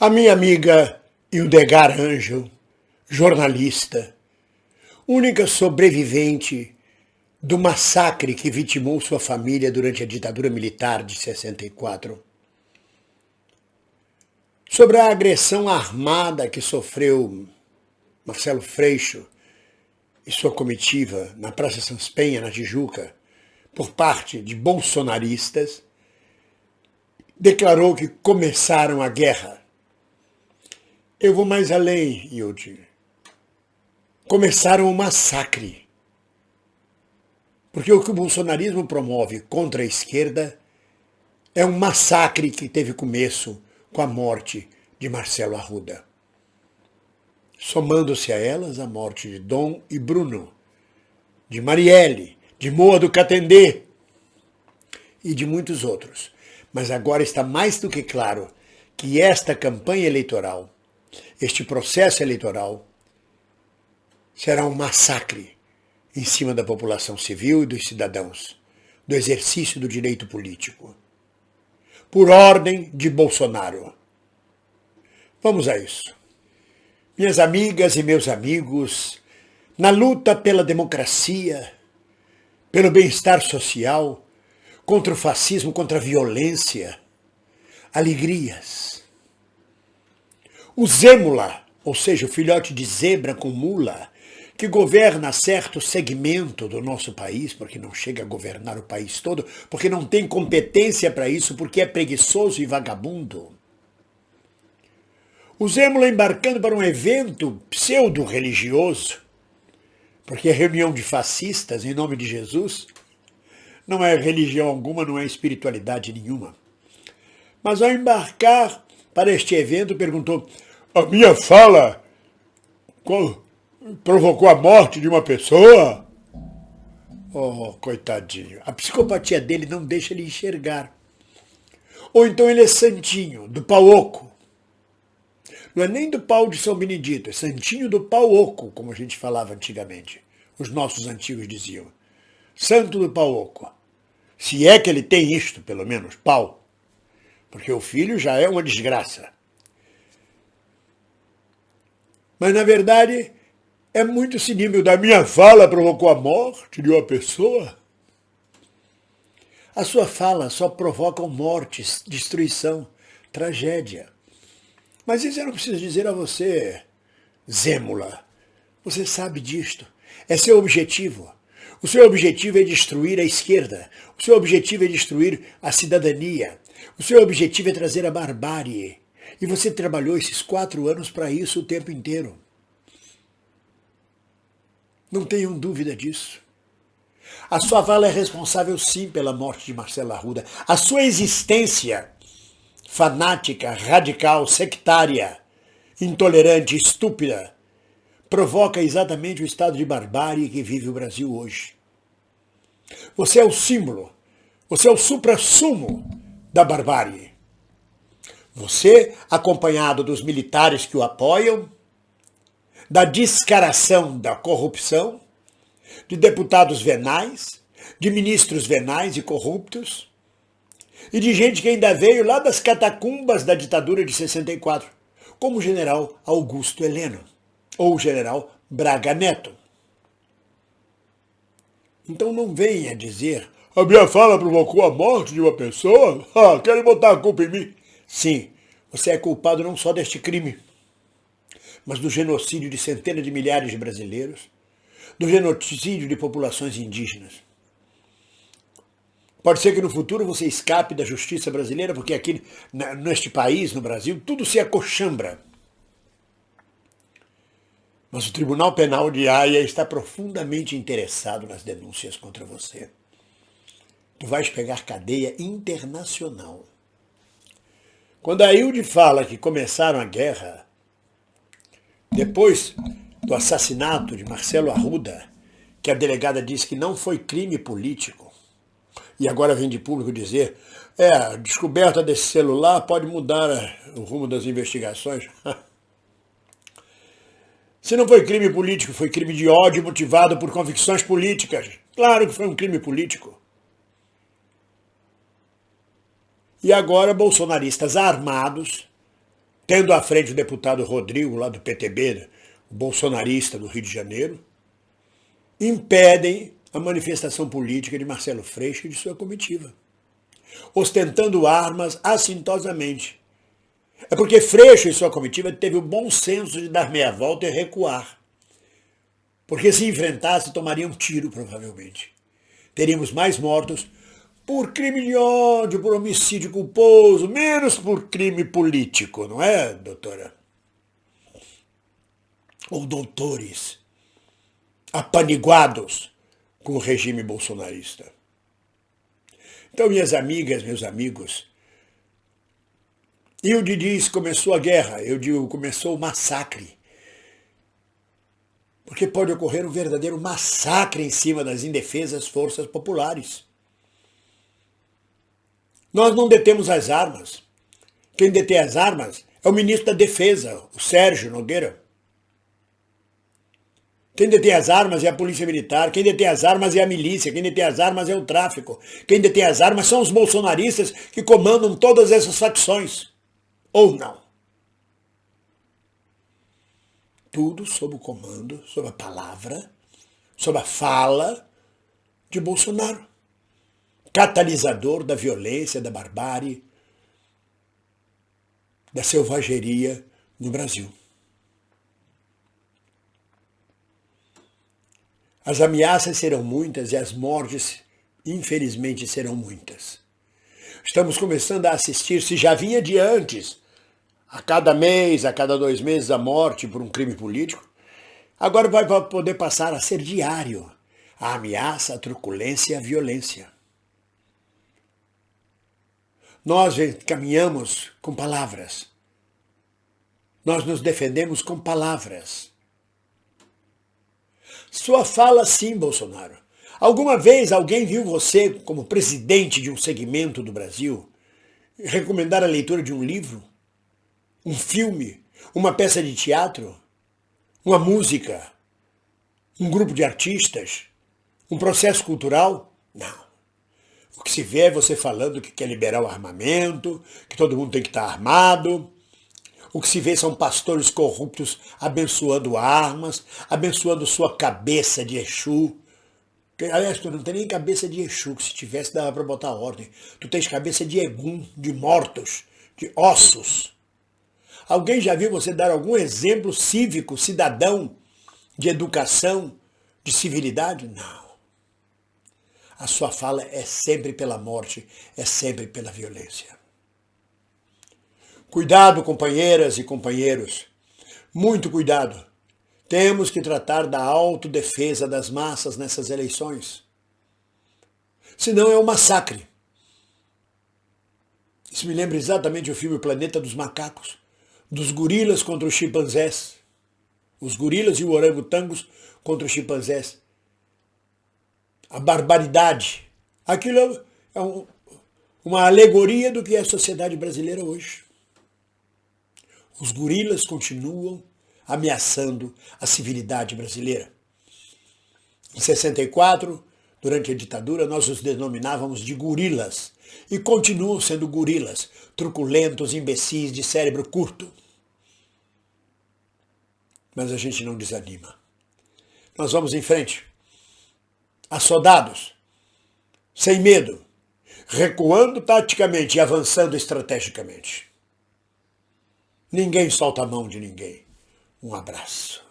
A minha amiga Hildegard Angel, jornalista, única sobrevivente do massacre que vitimou sua família durante a ditadura militar de 64. Sobre a agressão armada que sofreu Marcelo Freixo e sua comitiva na Praça Sans Penha, na Tijuca, por parte de bolsonaristas, declarou que começaram a guerra. Eu vou mais além, Hilde. Começaram o massacre. Porque o que o bolsonarismo promove contra a esquerda é um massacre que teve começo com a morte de Marcelo Arruda. Somando-se a elas a morte de Dom e Bruno, de Marielle, de Moa do Catendê e de muitos outros. Mas agora está mais do que claro que esta campanha eleitoral, este processo eleitoral, será um massacre em cima da população civil e dos cidadãos, do exercício do direito político, por ordem de Bolsonaro. Vamos a isso. Minhas amigas e meus amigos, na luta pela democracia, pelo bem-estar social, contra o fascismo, contra a violência, alegrias. O Zêmula, ou seja, o filhote de zebra com mula, que governa certo segmento do nosso país, porque não chega a governar o país todo, porque não tem competência para isso, porque é preguiçoso e vagabundo. O Zêmula embarcando para um evento pseudo-religioso, porque é reunião de fascistas em nome de Jesus, não é religião alguma, não é espiritualidade nenhuma. Mas ao embarcar para este evento, perguntou: a minha fala provocou a morte de uma pessoa? Oh, coitadinho. A psicopatia dele não deixa ele enxergar. Ou então ele é santinho, do pau oco. Não é nem do pau de São Benedito, é santinho do pau oco, como a gente falava antigamente. Os nossos antigos diziam. Santo do pau oco. Se é que ele tem isto, pelo menos, pau. Porque o filho já é uma desgraça. Mas, na verdade, é muito cinível. Da minha fala provocou a morte de uma pessoa? A sua fala só provoca mortes, destruição, tragédia. Mas isso eu não preciso dizer a você, Zêmula. Você sabe disto. É seu objetivo. O seu objetivo é destruir a esquerda. O seu objetivo é destruir a cidadania. O seu objetivo é trazer a barbárie. E você trabalhou esses 4 anos para isso o tempo inteiro. Não tenham dúvida disso. A sua fala é responsável, sim, pela morte de Marcelo Arruda. A sua existência fanática, radical, sectária, intolerante, estúpida, provoca exatamente o estado de barbárie que vive o Brasil hoje. Você é o símbolo, você é o suprassumo da barbárie. Você, acompanhado dos militares que o apoiam, da descaração da corrupção, de deputados venais, de ministros venais e corruptos, e de gente que ainda veio lá das catacumbas da ditadura de 64, como o general Augusto Heleno, ou o general Braga Neto. Então não venha dizer: a minha fala provocou a morte de uma pessoa? Querem botar a culpa em mim? Sim, você é culpado não só deste crime, mas do genocídio de centenas de milhares de brasileiros, do genocídio de populações indígenas. Pode ser que no futuro você escape da justiça brasileira, porque aqui neste país, no Brasil, tudo se acochambra. Mas o Tribunal Penal de Haia está profundamente interessado nas denúncias contra você. Tu vais pegar cadeia internacional. Quando a Hilde fala que começaram a guerra, depois do assassinato de Marcelo Arruda, que a delegada disse que não foi crime político, e agora vem de público dizer: a descoberta desse celular pode mudar o rumo das investigações. Se não foi crime político, foi crime de ódio motivado por convicções políticas. Claro que foi um crime político. E agora bolsonaristas armados tendo à frente o deputado Rodrigo, lá do PTB, o bolsonarista do Rio de Janeiro, impedem a manifestação política de Marcelo Freixo e de sua comitiva, ostentando armas assintosamente. É porque Freixo e sua comitiva teve o bom senso de dar meia volta e recuar. Porque se enfrentasse, tomaria um tiro, provavelmente. Teríamos mais mortos por crime de ódio, por homicídio culposo, menos por crime político, não é, doutora? Ou doutores apaniguados com o regime bolsonarista. Então, minhas amigas, meus amigos, Hilde diz, começou a guerra, eu digo, começou o massacre. Porque pode ocorrer um verdadeiro massacre em cima das indefesas forças populares. Nós não detemos as armas. Quem detém as armas é o ministro da Defesa, o Sérgio Nogueira. Quem detém as armas é a Polícia Militar, quem detém as armas é a milícia, quem detém as armas é o tráfico, quem detém as armas são os bolsonaristas que comandam todas essas facções. Ou não. Tudo sob o comando, sob a palavra, sob a fala de Bolsonaro. Catalisador da violência, da barbárie, da selvageria no Brasil. As ameaças serão muitas e as mortes, infelizmente, serão muitas. Estamos começando a assistir, se já vinha de antes, a cada mês, a cada 2 meses, a morte por um crime político, agora vai poder passar a ser diário a ameaça, a truculência e a violência. Nós caminhamos com palavras. Nós nos defendemos com palavras. Sua fala sim, Bolsonaro. Alguma vez alguém viu você, como presidente de um segmento do Brasil, recomendar a leitura de um livro, um filme, uma peça de teatro, uma música, um grupo de artistas, um processo cultural? Não. O que se vê é você falando que quer liberar o armamento, que todo mundo tem que estar armado. O que se vê são pastores corruptos abençoando armas, abençoando sua cabeça de Exu. Aliás, tu não tem nem cabeça de Exu, que se tivesse dava para botar ordem. Tu tens cabeça de Egum, de mortos, de ossos. Alguém já viu você dar algum exemplo cívico, cidadão, de educação, de civilidade? Não. A sua fala é sempre pela morte, é sempre pela violência. Cuidado, companheiras e companheiros. Muito cuidado. Temos que tratar da autodefesa das massas nessas eleições. Senão é um massacre. Isso me lembra exatamente o filme O Planeta dos Macacos, dos gorilas contra os chimpanzés. Os gorilas e os orangotangos contra os chimpanzés. A barbaridade. Aquilo é uma alegoria do que é a sociedade brasileira hoje. Os gorilas continuam ameaçando a civilidade brasileira. Em 64, durante a ditadura, nós os denominávamos de gorilas e continuam sendo gorilas, truculentos, imbecis, de cérebro curto. Mas a gente não desanima. Nós vamos em frente, assodados, sem medo, recuando taticamente e avançando estrategicamente. Ninguém solta a mão de ninguém. Um abraço.